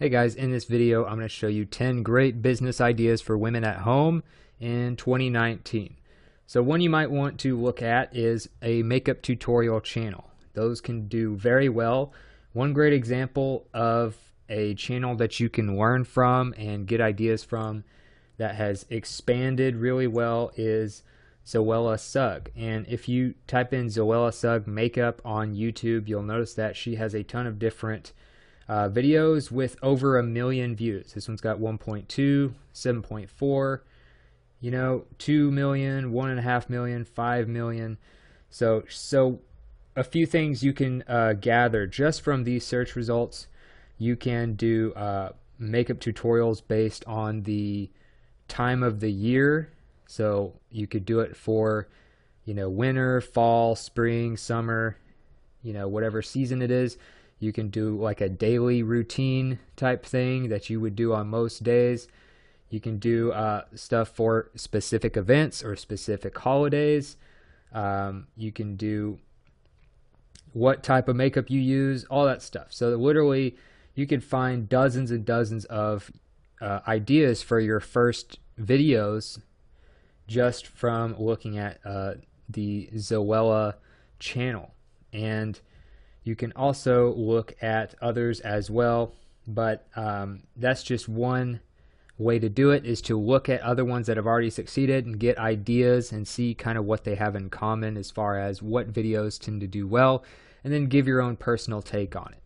Hey guys, in this video I'm going to show you 10 great business ideas for women at home in 2019. So one you might want to look at is a makeup tutorial channel. Those can do very well. One great example of a channel that you can learn from and get ideas from that has expanded really well is Zoella Sugg. And if you type in Zoella Sugg makeup on YouTube, you'll notice that she has a ton of different videos with over 1 million views. This one's got 1.2, 7.4, 2 million, 1.5 million, 5 million. So a few things you can gather just from these search results. You can do makeup tutorials based on the time of the year. So you could do it for, winter, fall, spring, summer, whatever season it is. You can do like a daily routine type thing that you would do on most days. You can do stuff for specific events or specific holidays. You can do what type of makeup you use, all that stuff. So literally, you can find dozens and dozens of ideas for your first videos just from looking at the Zoella channel. And you can also look at others as well, but that's just one way to do it, is to look at other ones that have already succeeded and get ideas and see kind of what they have in common as far as what videos tend to do well, and then give your own personal take on it.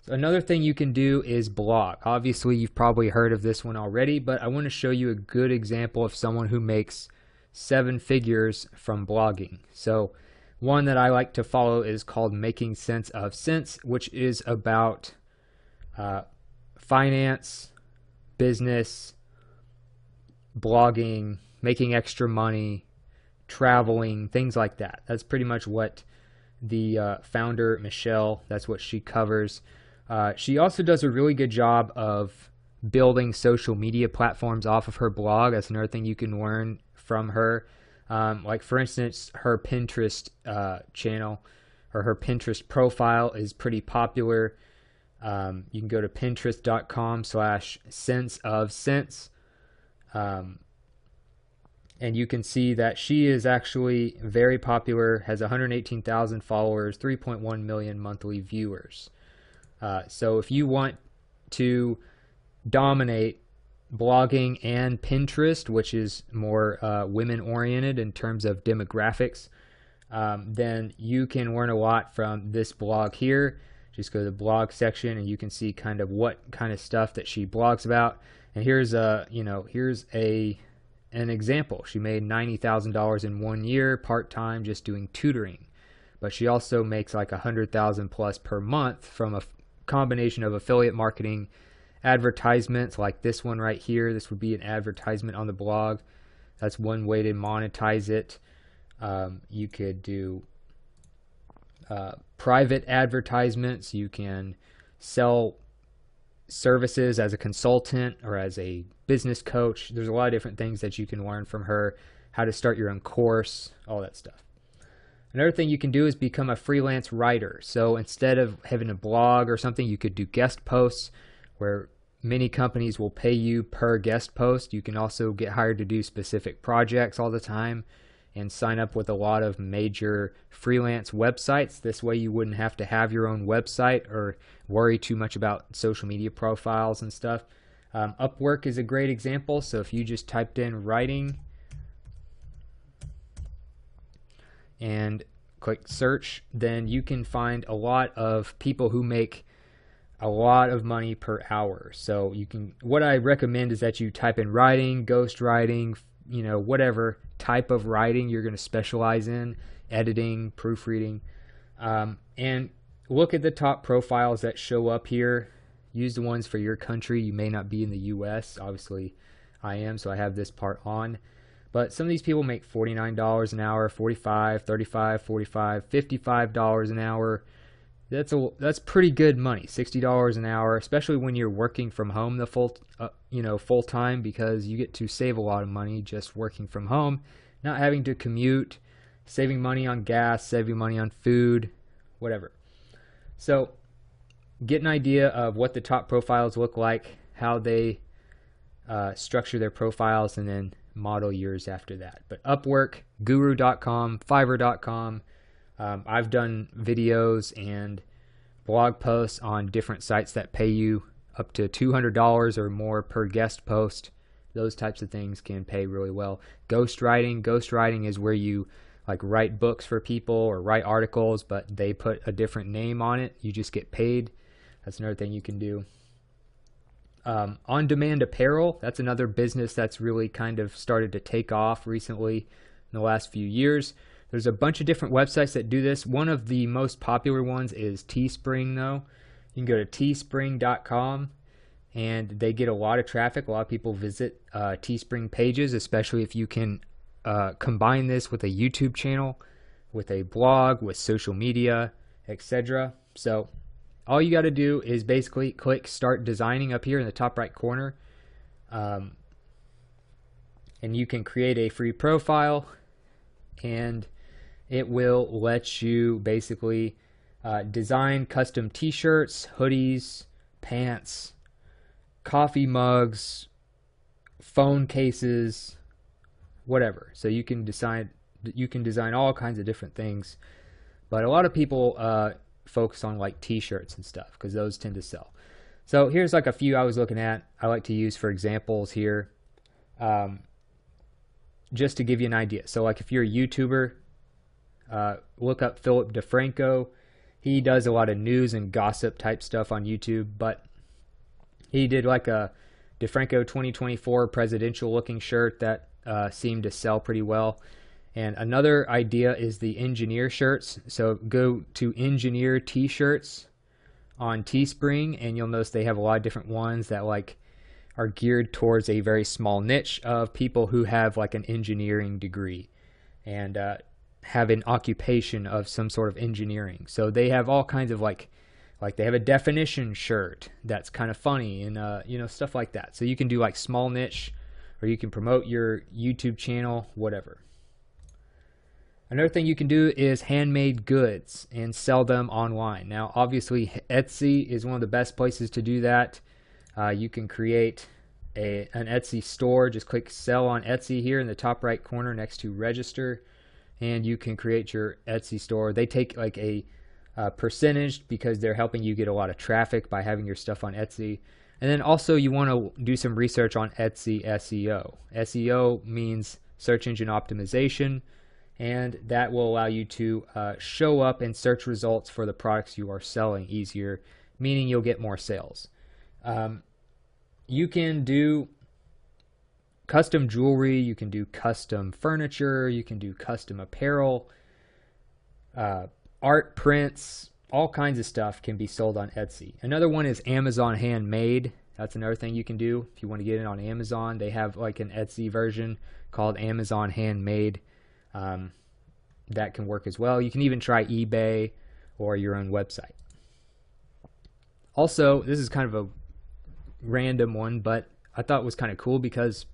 So another thing you can do is blog. Obviously, you've probably heard of this one already, but I want to show you a good example of someone who makes 7 figures from blogging. So one that I like to follow is called Making Sense of Sense, which is about finance, business, blogging, making extra money, traveling, things like that. That's pretty much what the founder, Michelle, that's what she covers. She also does a really good job of building social media platforms off of her blog. That's another thing you can learn from her. Like for instance, her Pinterest channel or her Pinterest profile is pretty popular. You can go to pinterest.com/senseofsense, and you can see that she is actually very popular, has 118,000 followers, 3.1 million monthly viewers. So if you want to dominate blogging and Pinterest, which is more women oriented in terms of demographics, then you can learn a lot from this blog here. Just go to the blog section and you can see kind of what kind of stuff that she blogs about. And here's an example. She made $90,000 in 1 year part-time just doing tutoring, but she also makes like 100,000 plus per month from a combination of affiliate marketing, advertisements like this one right here. This would be an advertisement on the blog. That's one way to monetize it. You could do private advertisements. You can sell services as a consultant or as a business coach. There's a lot of different things that you can learn from her, how to start your own course, all that stuff. Another thing you can do is become a freelance writer. So instead of having a blog or something, you could do guest posts where many companies will pay you per guest post. You can also get hired to do specific projects all the time and sign up with a lot of major freelance websites. This way you wouldn't have to have your own website or worry too much about social media profiles and stuff. Upwork is a great example. So if you just typed in writing and click search, then you can find a lot of people who make a lot of money per hour. So you can, what I recommend is that you type in writing, ghost writing, whatever type of writing you're going to specialize in, editing, proofreading, and look at the top profiles that show up here. Use the ones for your country. You may not be in the US. Obviously I am, so I have this part on. But some of these people make $49 an hour, $45, $35, $45, $55 an hour. That's pretty good money, $60 an hour, especially when you're working from home the full time, because you get to save a lot of money just working from home, not having to commute, saving money on gas, saving money on food, whatever. So get an idea of what the top profiles look like, how they structure their profiles, and then model yours after that. But Upwork, Guru.com, Fiverr.com, I've done videos and blog posts on different sites that pay you up to $200 or more per guest post. Those types of things can pay really well. Ghostwriting is where you like write books for people or write articles, but they put a different name on it. You just get paid. That's another thing you can do. On-demand apparel, that's another business that's really kind of started to take off recently in the last few years. There's a bunch of different websites that do this. One of the most popular ones is Teespring, though. You can go to teespring.com, and they get a lot of traffic. A lot of people visit Teespring pages, especially if you can combine this with a YouTube channel, with a blog, with social media, etc. So all you got to do is basically click Start Designing up here in the top right corner, and you can create a free profile, and it will let you basically design custom t-shirts, hoodies, pants, coffee mugs, phone cases, whatever. So you can design all kinds of different things, but a lot of people focus on like t-shirts and stuff because those tend to sell. So here's like a few I was looking at. I like to use for examples here, just to give you an idea. So like if you're a YouTuber, look up Philip DeFranco. He does a lot of news and gossip type stuff on YouTube, but he did like a DeFranco 2024 presidential looking shirt that seemed to sell pretty well. And another idea is the engineer shirts. So go to engineer t-shirts on Teespring, and you'll notice they have a lot of different ones that like are geared towards a very small niche of people who have like an engineering degree and have an occupation of some sort of engineering. So they have all kinds of like they have a definition shirt that's kind of funny and you know, stuff like that. So you can do like small niche, or you can promote your YouTube channel, whatever. Another thing you can do is handmade goods and sell them online. Now, obviously, Etsy is one of the best places to do that. You can create an Etsy store. Just click Sell on Etsy here in the top right corner next to Register, and you can create your Etsy store. They take like a percentage because they're helping you get a lot of traffic by having your stuff on Etsy. And then also you want to do some research on Etsy SEO. SEO means search engine optimization, and that will allow you to show up in search results for the products you are selling easier, meaning you'll get more sales. You can do custom jewelry, you can do custom furniture, you can do custom apparel, art prints, all kinds of stuff can be sold on Etsy. Another one is Amazon Handmade. That's another thing you can do if you want to get it on Amazon. They have like an Etsy version called Amazon Handmade. That can work as well. You can even try eBay or your own website. Also, this is kind of a random one, but I thought it was kind of cool because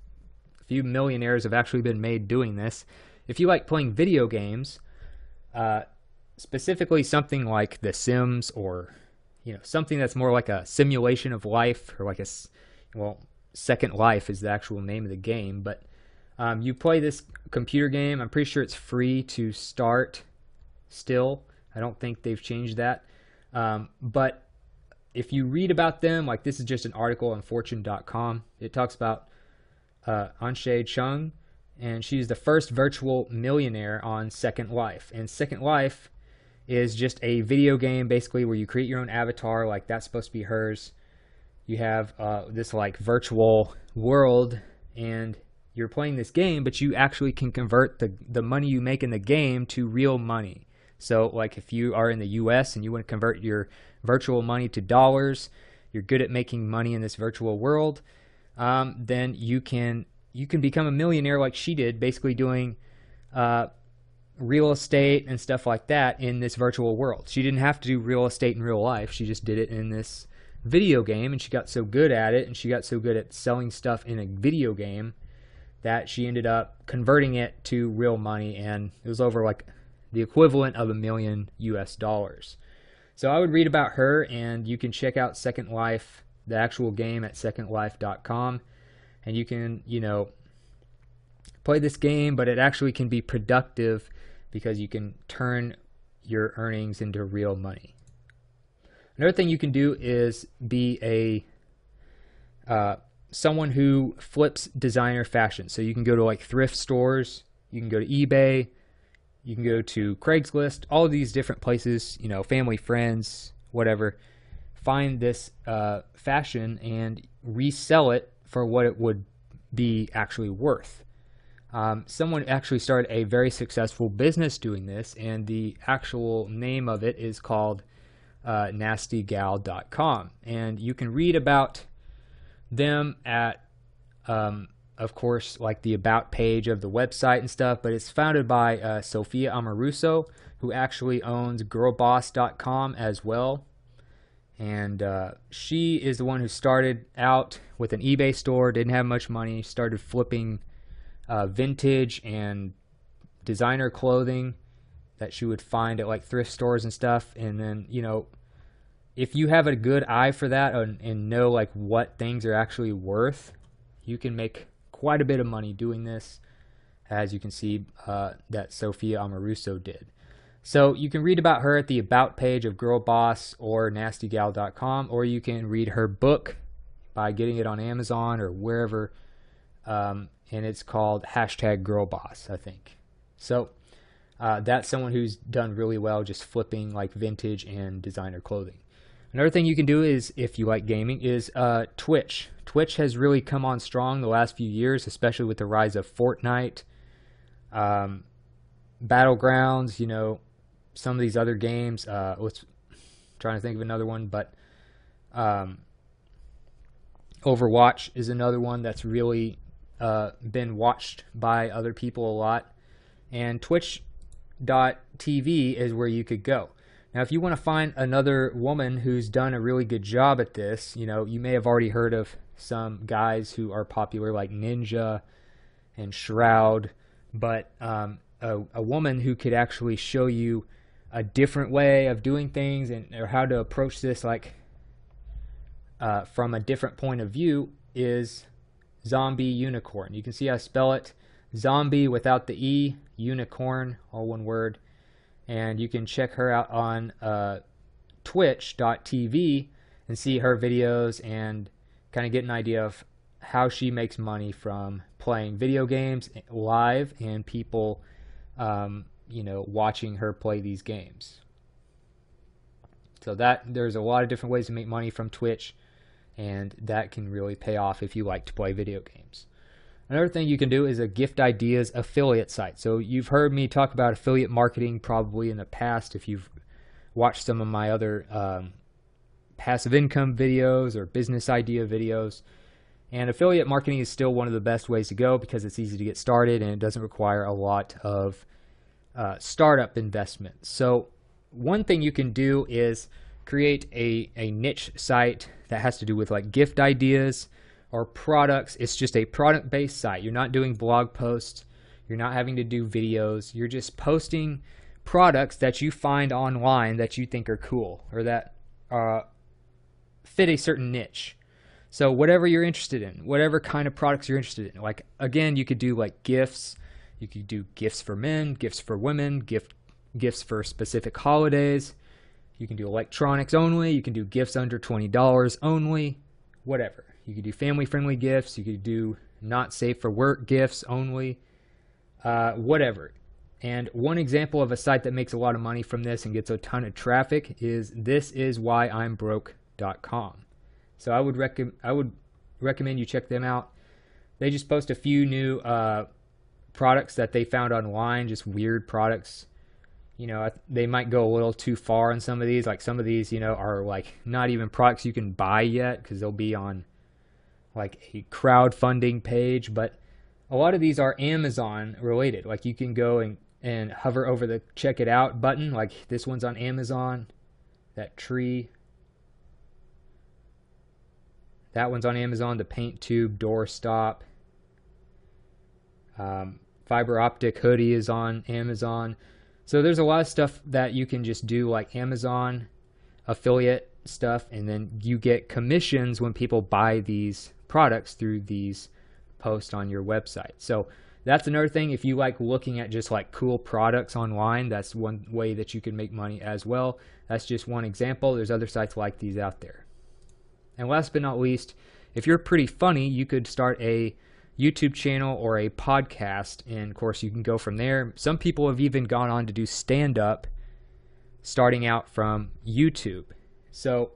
a few millionaires have actually been made doing this. If you like playing video games, specifically something like The Sims, or something that's more like a simulation of life, or like Second Life is the actual name of the game, but you play this computer game. I'm pretty sure it's free to start still. I don't think they've changed that. But if you read about them, like this is just an article on fortune.com. It talks about Anshe Chung, and she's the first virtual millionaire on Second Life. And Second Life is just a video game basically where you create your own avatar, like that's supposed to be hers. You have this like virtual world, and you're playing this game, but you actually can convert the money you make in the game to real money. So like if you are in the US and you want to convert your virtual money to dollars, you're good at making money in this virtual world, then you can become a millionaire like she did, basically doing real estate and stuff like that in this virtual world. She didn't have to do real estate in real life. She just did it in this video game, and she got so good at it, and she got so good at selling stuff in a video game that she ended up converting it to real money, and it was over like the equivalent of $1 million US. So I would read about her, and you can check out Second Life, the actual game, at secondlife.com, and you can, play this game, but it actually can be productive because you can turn your earnings into real money. Another thing you can do is be someone who flips designer fashion. So you can go to like thrift stores, you can go to eBay, you can go to Craigslist, all of these different places, family, friends, whatever. Find this fashion and resell it for what it would be actually worth. Someone actually started a very successful business doing this, and the actual name of it is called nastygal.com. And you can read about them at, of course, like the about page of the website and stuff, but it's founded by Sophia Amoruso, who actually owns girlboss.com as well. And she is the one who started out with an eBay store, didn't have much money, started flipping vintage and designer clothing that she would find at like thrift stores and stuff. And then, if you have a good eye for that and know like what things are actually worth, you can make quite a bit of money doing this, as you can see that Sophia Amoruso did. So you can read about her at the about page of Girl Boss or nastygal.com, or you can read her book by getting it on Amazon or wherever, and it's called #GirlBoss, I think. So that's someone who's done really well just flipping like vintage and designer clothing. Another thing you can do is, if you like gaming, is Twitch. Twitch has really come on strong the last few years, especially with the rise of Fortnite, Battlegrounds, some of these other games. Trying to think of another one, but Overwatch is another one that's really been watched by other people a lot. And Twitch.tv is where you could go. Now, if you want to find another woman who's done a really good job at this, you may have already heard of some guys who are popular like Ninja and Shroud, but a woman who could actually show you a different way of doing things or how to approach this like from a different point of view is Zombie Unicorn. You can see I spell it zombie without the E, unicorn, all one word. And you can check her out on twitch.tv and see her videos and kind of get an idea of how she makes money from playing video games live and people watching her play these games. So there's a lot of different ways to make money from Twitch, and that can really pay off if you like to play video games. Another thing you can do is a gift ideas affiliate site. So you've heard me talk about affiliate marketing probably in the past if you've watched some of my other passive income videos or business idea videos. And affiliate marketing is still one of the best ways to go because it's easy to get started and it doesn't require a lot of startup investment. So one thing you can do is create a niche site that has to do with like gift ideas or products. It's just a product-based site. You're not doing blog posts. You're not having to do videos. You're just posting products that you find online that you think are cool or that fit a certain niche. So whatever you're interested in, whatever kind of products you're interested in. Like, again, you could do like gifts. You could do gifts for men, gifts for women, gifts for specific holidays. You can do electronics only. You can do gifts under $20 only, whatever. You could do family-friendly gifts. You could do not safe for work gifts only, whatever. And one example of a site that makes a lot of money from this and gets a ton of traffic is thisiswhyimbroke.com. So I would recommend you check them out. They just post a few new products that they found online, just weird products. They might go a little too far on some of these. Like some of these, are like not even products you can buy yet because they'll be on like a crowdfunding page. But a lot of these are Amazon related. Like you can go and hover over the check it out button. Like this one's on Amazon. That tree. That one's on Amazon. The paint tube door stop. Fiber optic hoodie is on Amazon. So there's a lot of stuff that you can just do like Amazon. affiliate stuff, and then you get commissions when people buy these products through these posts on your website. So that's another thing. If you like looking at just like cool products online, that's one way that you can make money as well. That's just one example. There's other sites like these out there. And last but not least, if you're pretty funny, you could start a YouTube channel or a podcast, and of course you can go from there. Some people have even gone on to do stand-up starting out from YouTube. So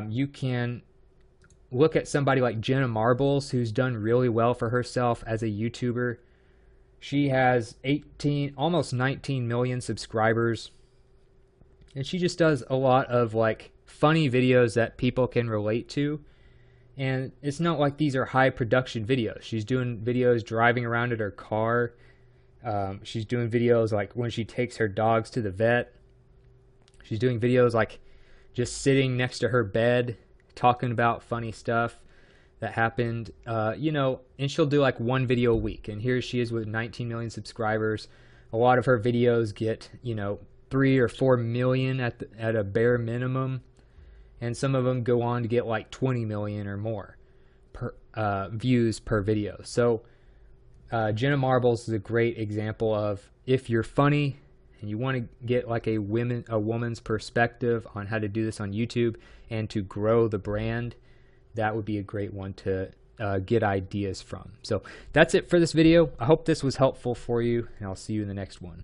you can look at somebody like Jenna Marbles, who's done really well for herself as a YouTuber. She has almost 19 million subscribers, and she just does a lot of like funny videos that people can relate to. And it's not like these are high production videos. She's doing videos driving around in her car. She's doing videos like when she takes her dogs to the vet. She's doing videos like just sitting next to her bed talking about funny stuff that happened, and she'll do like one video a week. And here she is with 19 million subscribers. A lot of her videos get, 3 or 4 million at a bare minimum. And some of them go on to get like 20 million or more views per video. So Jenna Marbles is a great example of, if you're funny and you want to get like a woman's perspective on how to do this on YouTube and to grow the brand, that would be a great one to get ideas from. So that's it for this video. I hope this was helpful for you, and I'll see you in the next one.